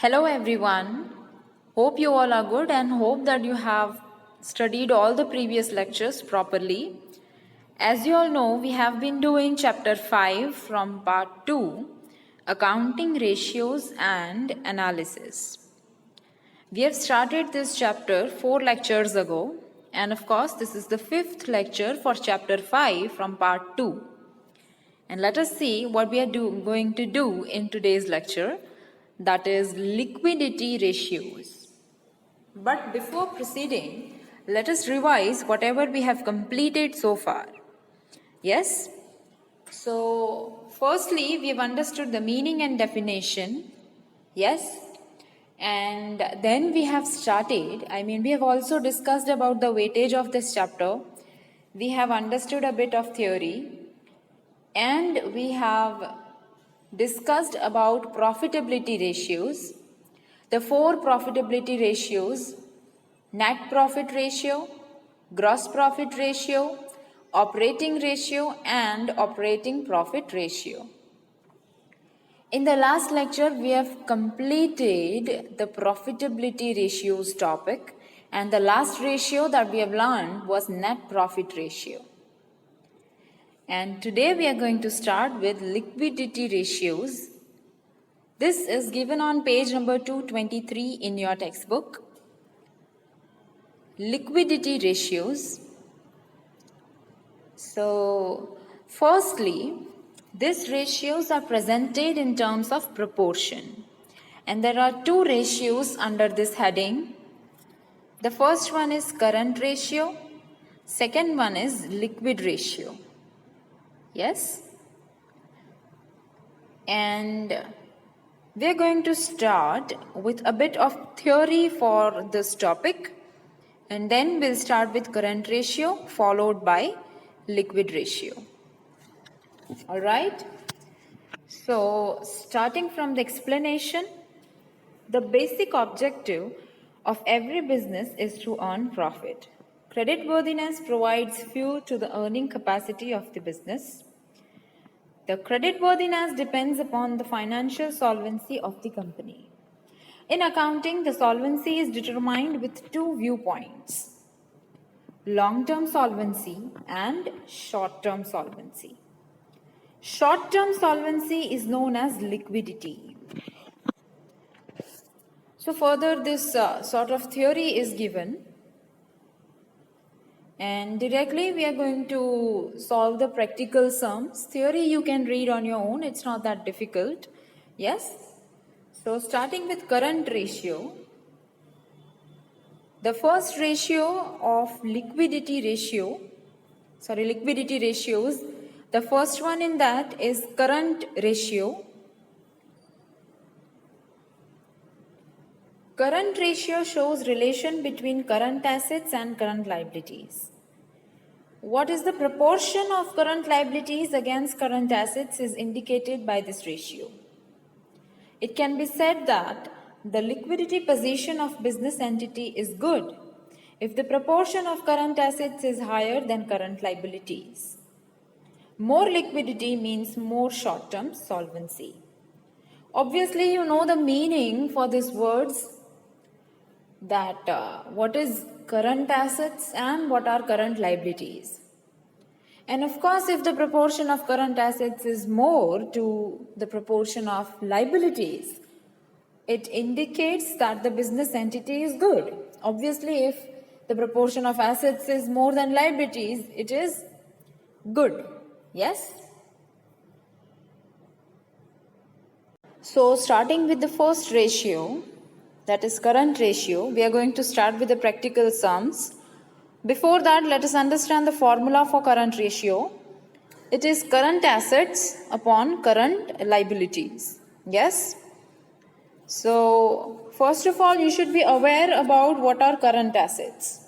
Hello everyone. Hope you all are good and hope that you have studied all the previous lectures properly. As you all know, we have been doing chapter 5 from part 2, accounting ratios and analysis. We have started this chapter 4 lectures ago, and of course, this is the 5th lecture for chapter 5 from part 2. And let us see what we are going to do in today's lecture, that is liquidity ratios. But before proceeding, let us revise whatever we have completed so far. Yes? So, firstly, we have understood the meaning and definition. Yes? And then we have we have also discussed about the weightage of this chapter. We have understood a bit of theory. And we have discussed about profitability ratios, the 4 profitability ratios: net profit ratio, gross profit ratio, operating ratio, and operating profit ratio. In the last lecture, we have completed the profitability ratios topic, and the last ratio that we have learned was net profit ratio. And today we are going to start with liquidity ratios. This is given on page number 223 in your textbook. Liquidity ratios. So, firstly, these ratios are presented in terms of proportion. And there are 2 ratios under this heading. The first one is current ratio. Second one is liquid ratio. Yes? And we are going to start with a bit of theory for this topic, and then we'll start with current ratio followed by liquid ratio. All right? So, starting from the explanation, the basic objective of every business is to earn profit. Creditworthiness provides fuel to the earning capacity of the business. The creditworthiness depends upon the financial solvency of the company. In accounting, the solvency is determined with 2 viewpoints: long-term solvency and short-term solvency. Short-term solvency is known as liquidity. So further, this sort of theory is given, and directly we are going to solve the practical sums. Theory you can read on your own, it's not that difficult. Yes? So starting with current ratio, the first ratio of liquidity ratios, the first one in that is current ratio. Current ratio shows relation between current assets and current liabilities. What is the proportion of current liabilities against current assets is indicated by this ratio. It can be said that the liquidity position of business entity is good if the proportion of current assets is higher than current liabilities. More liquidity means more short-term solvency. Obviously, you know the meaning for these words, that what is current assets and what are current liabilities. And of course, if the proportion of current assets is more to the proportion of liabilities, it indicates that the business entity is good. Obviously, if the proportion of assets is more than liabilities, it is good. Yes? So, starting with the first ratio, that is current ratio, we are going to start with the practical sums. Before that, let us understand the formula for current ratio. It is current assets upon current liabilities. Yes? So, first of all, you should be aware about what are current assets.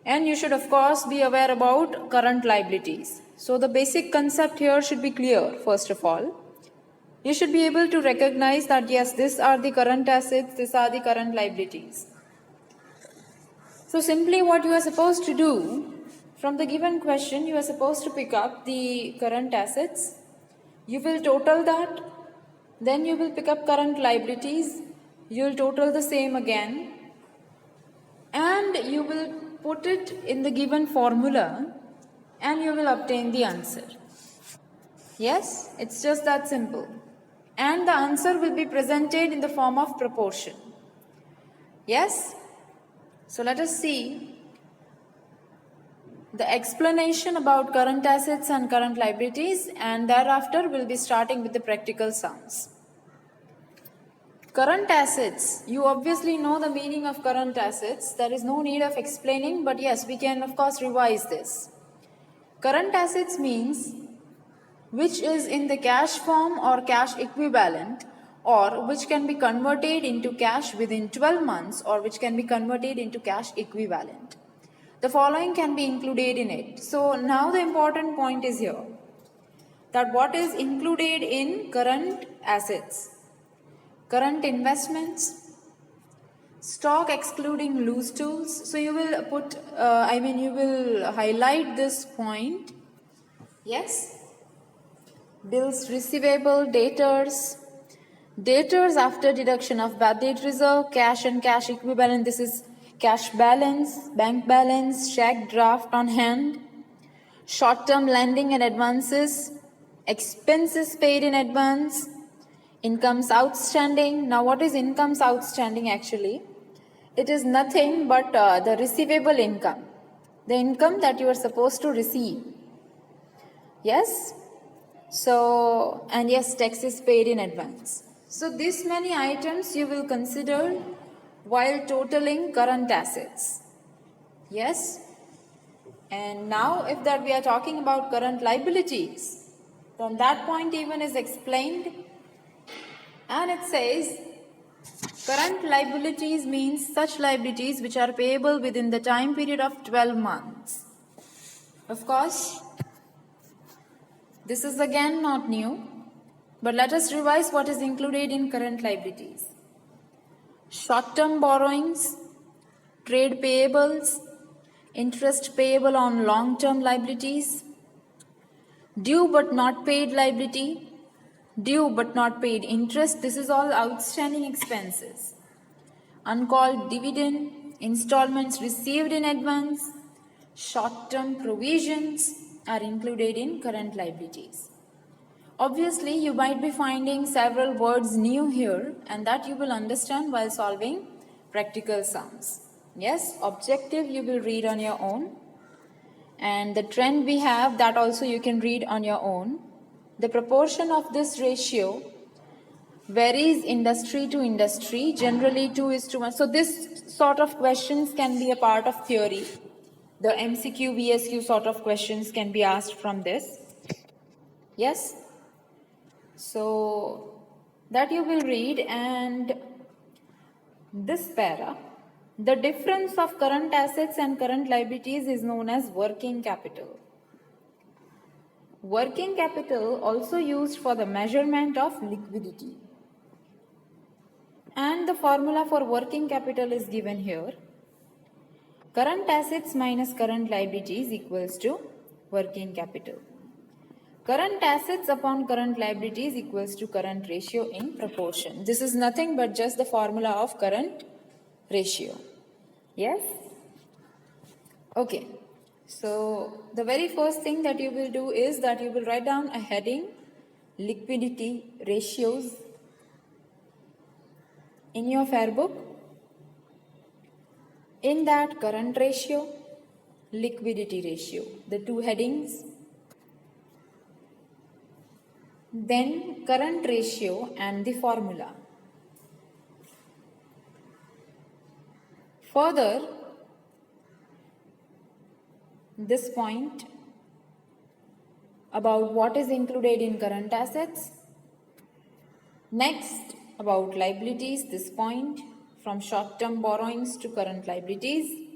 And you should, of course, be aware about current liabilities. So, the basic concept here should be clear, first of all. You should be able to recognize that, yes, these are the current assets, these are the current liabilities. So, simply what you are supposed to do, from the given question, you are supposed to pick up the current assets. You will total that. Then you will pick up current liabilities. You will total the same again and you will put it in the given formula and you will obtain the answer. Yes, it's just that simple. And the answer will be presented in the form of proportion. Yes? So let us see the explanation about current assets and current liabilities, and thereafter we'll be starting with the practical sums. Current assets, you obviously know the meaning of current assets. There is no need of explaining, but yes, we can of course revise this. Current assets means which is in the cash form or cash equivalent, or which can be converted into cash within 12 months, or which can be converted into cash equivalent. The following can be included in it. So now the important point is here, that what is included in current assets? Current investments, stock excluding loose tools. So you will put, you will highlight this point. Yes. Bills receivable, debtors. Debtors after deduction of bad debt reserve, cash and cash equivalent. This is cash balance, bank balance, check, draft on hand. Short-term lending and advances, expenses paid in advance, incomes outstanding. Now what is incomes outstanding actually? It is nothing but the receivable income, the income that you are supposed to receive. Yes? So, and yes, taxes paid in advance. So these many items you will consider while totaling current assets. Yes? And now if that we are talking about current liabilities, then that point even is explained, and it says current liabilities means such liabilities which are payable within the time period of 12 months. Of course, this is again not new, but let us revise what is included in current liabilities. Short-term borrowings, trade payables, interest payable on long-term liabilities, due but not paid liability, due but not paid interest. This is all outstanding expenses. Uncalled dividend, installments received in advance, short-term provisions are included in current liabilities. Obviously, you might be finding several words new here, and that you will understand while solving practical sums. Yes, objective you will read on your own, and the trend we have, that also you can read on your own. The proportion of this ratio varies industry to industry, generally 2:1. So this sort of questions can be a part of theory. The MCQ, VSQ sort of questions can be asked from this. Yes? So that you will read, and this para, the difference of current assets and current liabilities is known as working capital. Working capital also used for the measurement of liquidity. And the formula for working capital is given here. Current assets minus current liabilities equals to working capital. Current assets upon current liabilities equals to current ratio in proportion. This is nothing but just the formula of current ratio. Yes? Okay. So the very first thing that you will do is that you will write down a heading, liquidity ratios, in your fair book. In that, current ratio, liquidity ratio, the two headings. Then current ratio and the formula. Further, this point about what is included in current assets. Next, about liabilities, this point from short-term borrowings to current liabilities.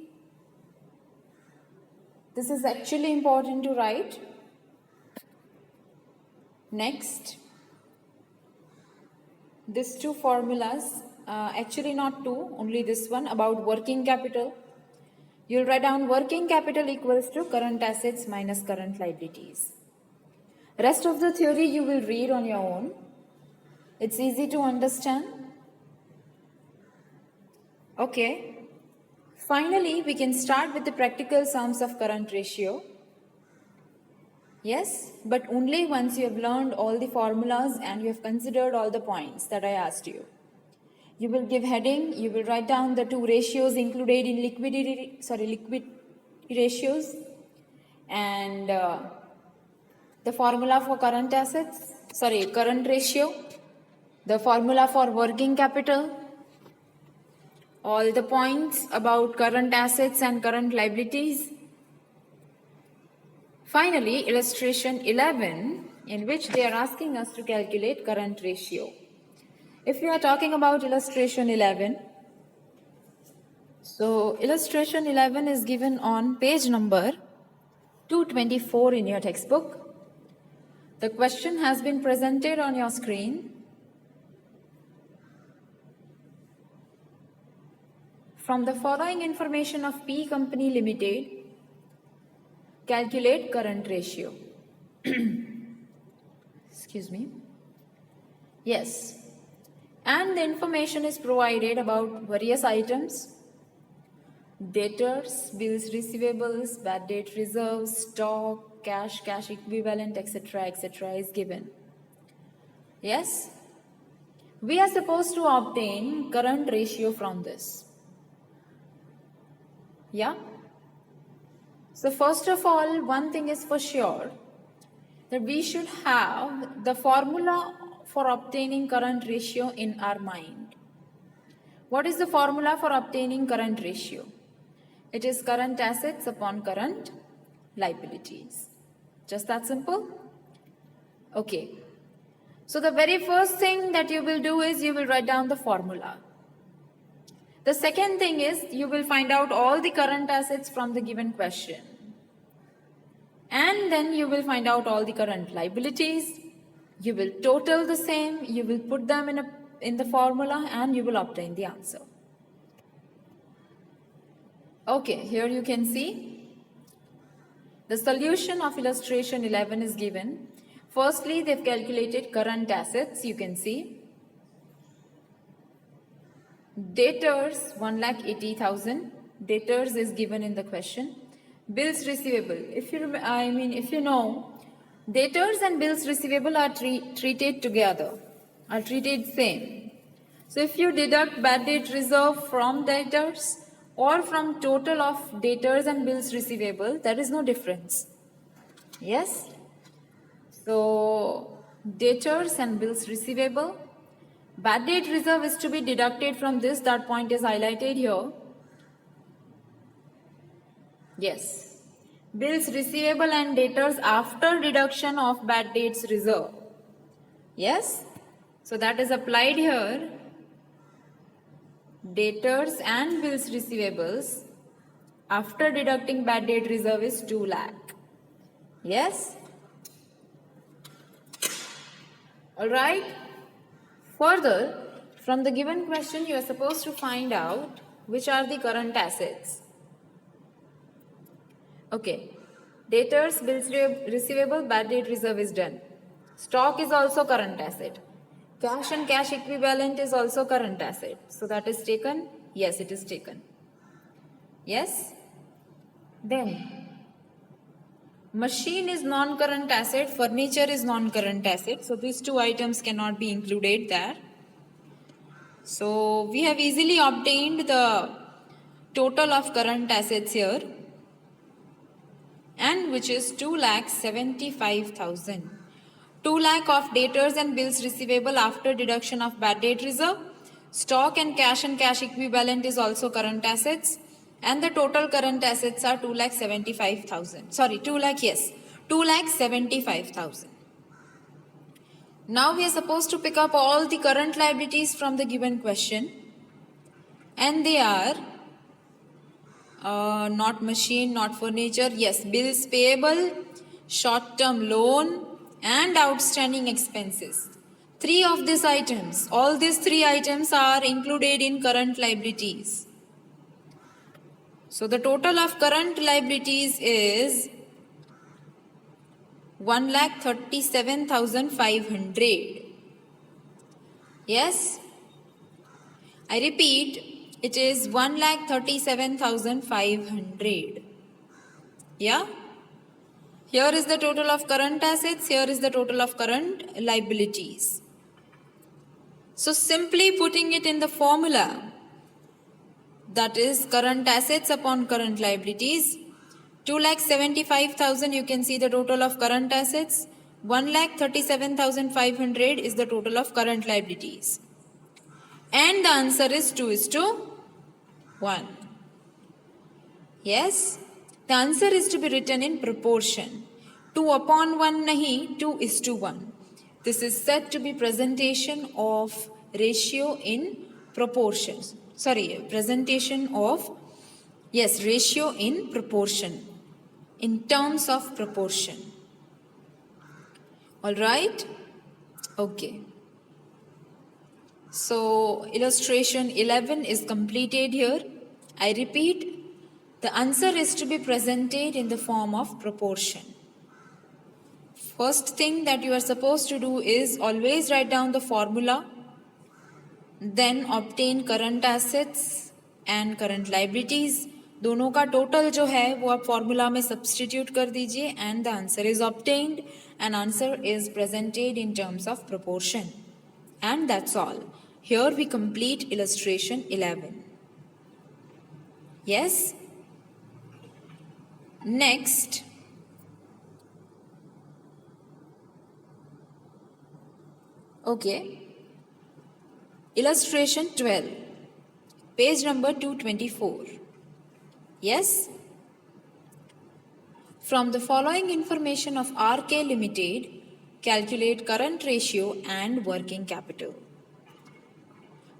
This is actually important to write. Next, these two formulas, actually not two, only this one about working capital. You'll write down working capital equals to current assets minus current liabilities. Rest of the theory you will read on your own. It's easy to understand. Okay. Finally, we can start with the practical sums of current ratio. Yes, but only once you have learned all the formulas and you have considered all the points that I asked you. You will give heading, you will write down the two ratios included in liquid ratios, and the formula for current ratio, the formula for working capital, all the points about current assets and current liabilities. Finally, illustration 11, in which they are asking us to calculate current ratio. If we are talking about illustration 11, so illustration 11 is given on page number 224 in your textbook. The question has been presented on your screen. From the following information of P Company Limited, calculate current ratio. Excuse me. Yes. And the information is provided about various items: debtors, bills receivables, bad debt reserves, stock, cash equivalent, etc. is given. Yes? We are supposed to obtain current ratio from this. Yeah? So first of all, one thing is for sure, that we should have the formula for obtaining current ratio in our mind. What is the formula for obtaining current ratio? It is current assets upon current liabilities. Just that simple? Okay. So the very first thing that you will do is you will write down the formula. The second thing is you will find out all the current assets from the given question. And then you will find out all the current liabilities. You will total the same, you will put them in the formula, and you will obtain the answer. Okay, here you can see the solution of illustration 11 is given. Firstly, they've calculated current assets, you can see. Debtors 1,80,000. Debtors is given in the question. Bills receivable. If you know, debtors and bills receivable are treated together, are treated same. So if you deduct bad debt reserve from debtors or from total of debtors and bills receivable, there is no difference. Yes? So debtors and bills receivable. Bad debt reserve is to be deducted from this. That point is highlighted here. Yes. Bills receivable and debtors after deduction of bad debts reserve. Yes. So that is applied here. Debtors and bills receivables after deducting bad debt reserve is 2 lakh. Yes. Alright. Further, from the given question, you are supposed to find out which are the current assets. Okay. Debtors, bills receivable, bad debt reserve is done. Stock is also current asset. Cash and cash equivalent is also current asset. So that is taken? Yes, it is taken. Yes? Then, machine is non-current asset, furniture is non-current asset. So these two items cannot be included there. So we have easily obtained the total of current assets here, and which is 2,75,000. 2 lakh of debtors and bills receivable after deduction of bad debt reserve. Stock and cash equivalent is also current assets. And the total current assets are 2,75,000. Sorry, 2 lakh, yes. 2,75,000. Now we are supposed to pick up all the current liabilities from the given question. And they are not machine, not furniture. Yes, bills payable, short-term loan, and outstanding expenses. 3 of these items, all these 3 items are included in current liabilities. So the total of current liabilities is 1,37,500. Yes? I repeat, It is 1,37,500. Yeah? Here is the total of current assets. Here is the total of current liabilities. So simply putting it in the formula, that is current assets upon current liabilities, 2,75,000, you can see the total of current assets. 1,37,500 is the total of current liabilities. And the answer is 2:1. Yes, the answer is to be written in proportion. 2/1 nahi, 2:1. This is said to be presentation of ratio in proportions. Presentation of, ratio in proportion, in terms of proportion. All right? Okay. So illustration 11 is completed here. I repeat, the answer is to be presented in the form of proportion. First thing that you are supposed to do is always write down the formula, then obtain current assets and current liabilities. दोनों का total जो है वो आप formula में substitute कर दीजिए and the answer is obtained and answer is presented in terms of proportion. And that's all. Here we complete illustration 11. Yes? Next. Okay. Illustration 12. Page number 224. Yes? From the following information of RK Limited, calculate current ratio and working capital.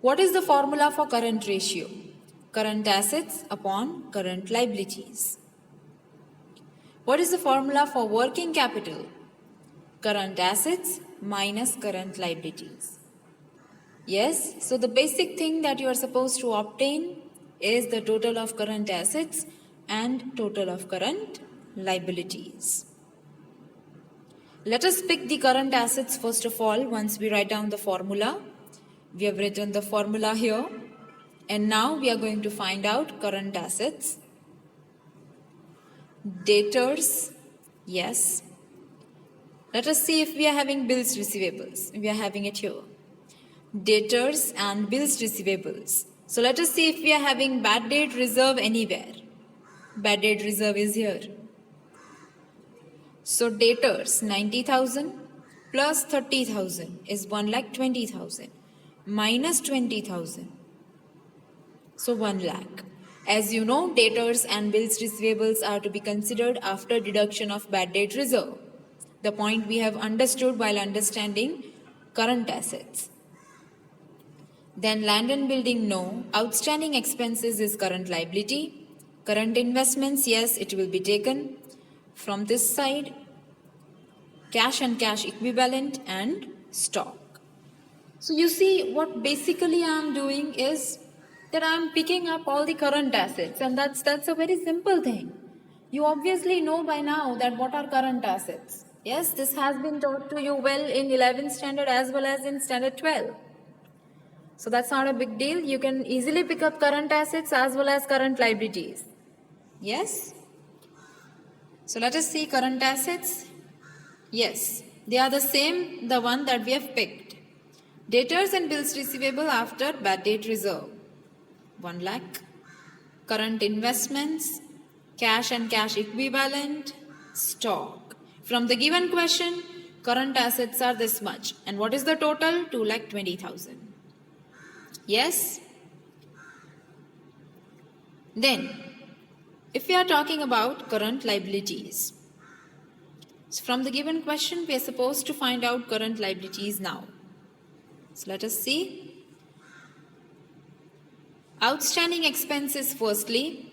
What is the formula for current ratio? Current assets upon current liabilities. What is the formula for working capital? Current assets minus current liabilities. Yes, so the basic thing that you are supposed to obtain is the total of current assets and total of current liabilities. Let us pick the current assets first of all once we write down the formula. We have written the formula here and now we are going to find out current assets. Debtors, yes. Let us see if we are having bills receivables. We are having it here. Debtors and bills receivables. So let us see if we are having bad debt reserve anywhere. Bad debt reserve is here. So debtors 90,000 plus 30,000 is 1,20,000 minus 20,000. So 1 lakh. As you know, debtors and bills receivables are to be considered after deduction of bad debt reserve. The point we have understood while understanding current assets. Then land and building, no. Outstanding expenses is current liability. Current investments, yes, it will be taken. From this side, cash and cash equivalent and stock. So you see what basically I am doing is that I am picking up all the current assets and that's a very simple thing. You obviously know by now that what are current assets. Yes, this has been taught to you well in 11th standard as well as in standard 12. So that's not a big deal. You can easily pick up current assets as well as current liabilities. Yes? So let us see current assets. Yes, they are the same, the one that we have picked. Debtors and bills receivable after bad debt reserve, 1 lakh. Current investments, cash and cash equivalent, stock. From the given question, current assets are this much. And what is the total? 2,20,000. Yes? Then, if we are talking about current liabilities, so from the given question, we are supposed to find out current liabilities now. So let us see. Outstanding expenses firstly,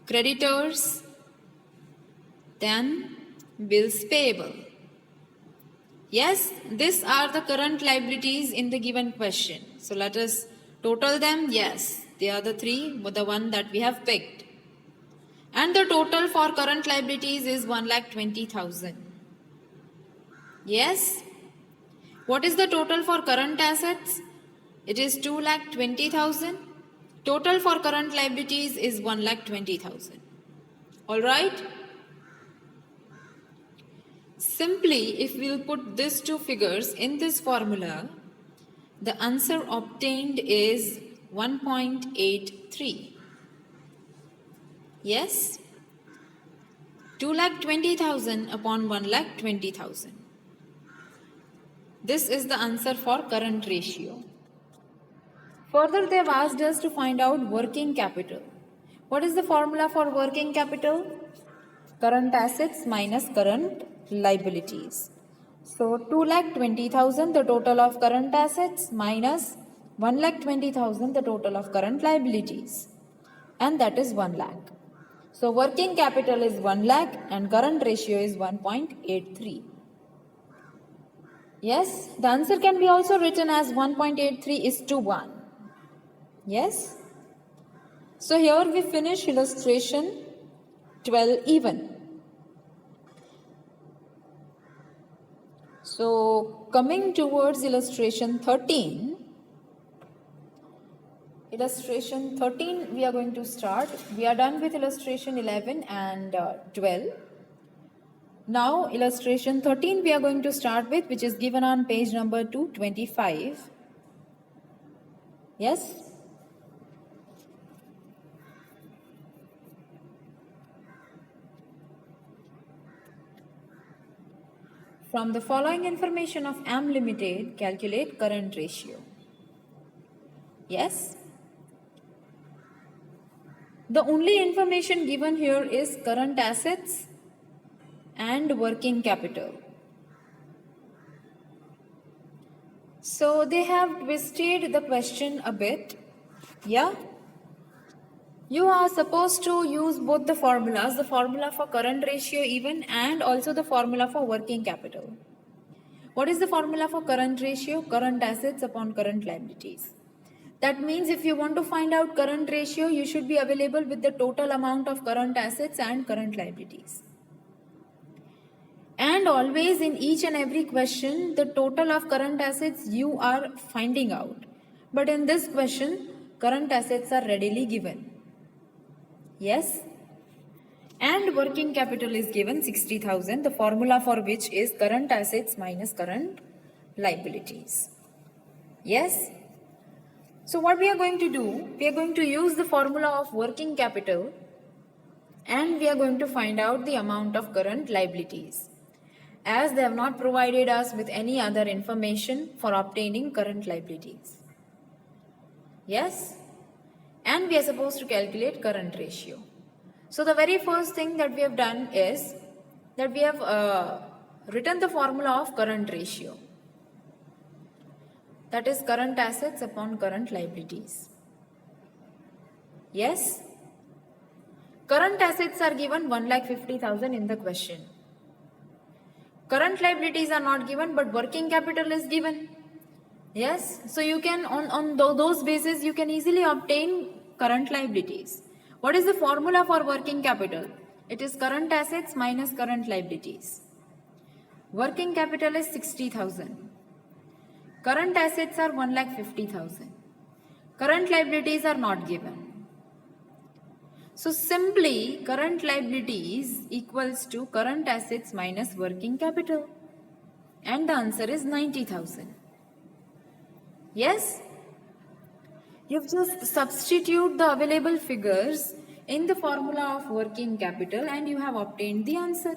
creditors, then bills payable. Yes, these are the current liabilities in the given question. So let us total them. Yes, they are the three, the one that we have picked. And the total for current liabilities is 1,20,000. Yes. What is the total for current assets? It is 2,20,000. Total for current liabilities is 1,20,000. All right. Simply, if we'll put these two figures in this formula, the answer obtained is 1.83. Yes, 2,20,000 upon 1,20,000. This is the answer for current ratio. Further, they have asked us to find out working capital. What is the formula for working capital? Current assets minus current liabilities. So 2,20,000 the total of current assets minus 1,20,000 the total of current liabilities, and that is 1 lakh. So working capital is 1 lakh and current ratio is 1.83. Yes, the answer can be also written as 1.83:1. Yes. So here we finish illustration 12 even. So coming towards illustration 13. Illustration 13 we are going to start. We are done with illustration 11 and 12. Now illustration 13 we are going to start with, which is given on page number 225. Yes. From the following information of AM Limited, calculate current ratio. Yes. The only information given here is current assets and working capital. So they have twisted the question a bit. Yeah. You are supposed to use both the formulas, the formula for current ratio even and also the formula for working capital. What is the formula for current ratio? Current assets upon current liabilities. That means if you want to find out current ratio, you should be available with the total amount of current assets and current liabilities. And always in each and every question, the total of current assets you are finding out. But in this question, current assets are readily given. Yes. And working capital is given 60,000, the formula for which is current assets minus current liabilities. Yes. So what we are going to do, we are going to use the formula of working capital and we are going to find out the amount of current liabilities, as they have not provided us with any other information for obtaining current liabilities. Yes. And we are supposed to calculate current ratio. So the very first thing that we have done is that we have written the formula of current ratio. That is current assets upon current liabilities. Yes. Current assets are given 1,50,000 in the question. Current liabilities are not given, but working capital is given. Yes. So you can, on those bases, you can easily obtain current liabilities. What is the formula for working capital? It is current assets minus current liabilities. Working capital is 60,000. Current assets are 1,50,000. Current liabilities are not given. So simply current liabilities equals to current assets minus working capital. And the answer is 90,000. Yes? You've just substitute the available figures in the formula of working capital and you have obtained the answer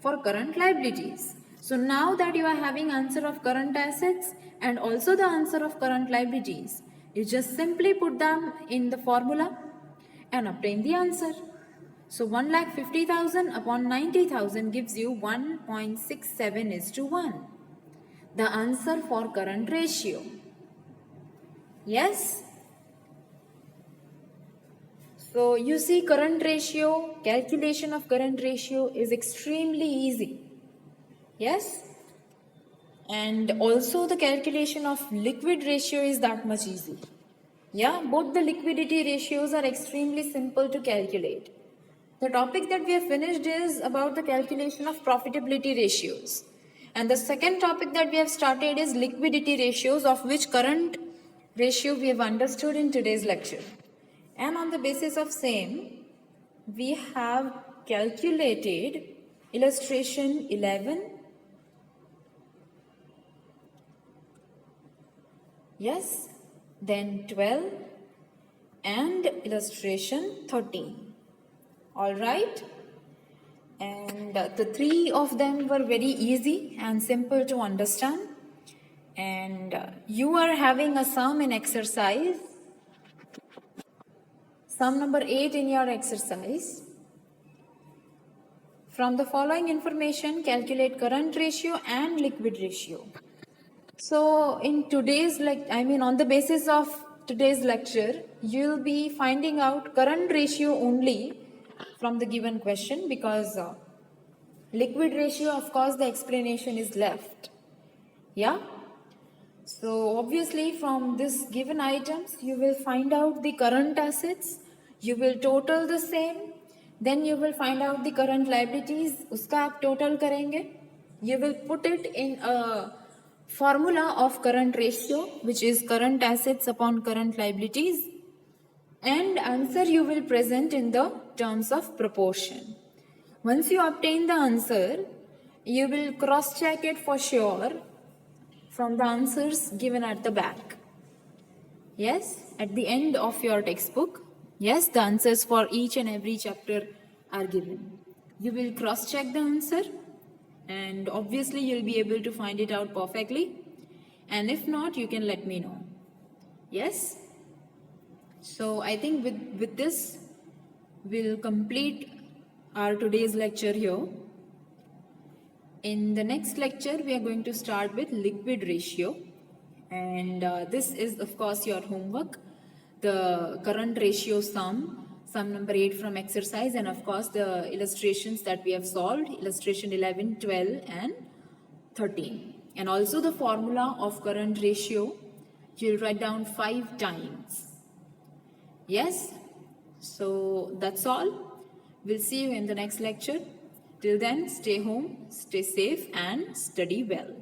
for current liabilities. So now that you are having answer of current assets and also the answer of current liabilities, you just simply put them in the formula and obtain the answer. So 1,50,000 upon 90,000 gives you 1.67:1. The answer for current ratio. Yes. So you see, current ratio, calculation of current ratio is extremely easy. Yes. And also the calculation of liquid ratio is that much easy. Yeah, both the liquidity ratios are extremely simple to calculate. The topic that we have finished is about the calculation of profitability ratios. And the second topic that we have started is liquidity ratios, of which current ratio we have understood in today's lecture. And on the basis of same, we have calculated illustration 11, yes, then 12 and illustration 13. All right. And the three of them were very easy and simple to understand. And you are having a sum in exercise, sum number 8 in your exercise. From the following information, calculate current ratio and liquid ratio. So in today's on the basis of today's lecture, you'll be finding out current ratio only from the given question, because liquid ratio, of course, the explanation is left. Yeah. So obviously from this given items, you will find out the current assets, you will total the same, then you will find out the current liabilities, uska aap total karenge. You will put it in a formula of current ratio, which is current assets upon current liabilities, and answer you will present in the terms of proportion. Once you obtain the answer, you will cross check it for sure from the answers given at the back. Yes, at the end of your textbook, yes, the answers for each and every chapter are given. You will cross check the answer, and obviously you'll be able to find it out perfectly. And if not, you can let me know. Yes. So I think with this, we'll complete our today's lecture here. In the next lecture, we are going to start with liquid ratio. And this is, of course, your homework. The current ratio sum number 8 from exercise, and of course the illustrations that we have solved, illustration 11, 12 and 13. And also the formula of current ratio, you'll write down 5 times. Yes, so that's all. We'll see you in the next lecture. Till then, stay home, stay safe and study well.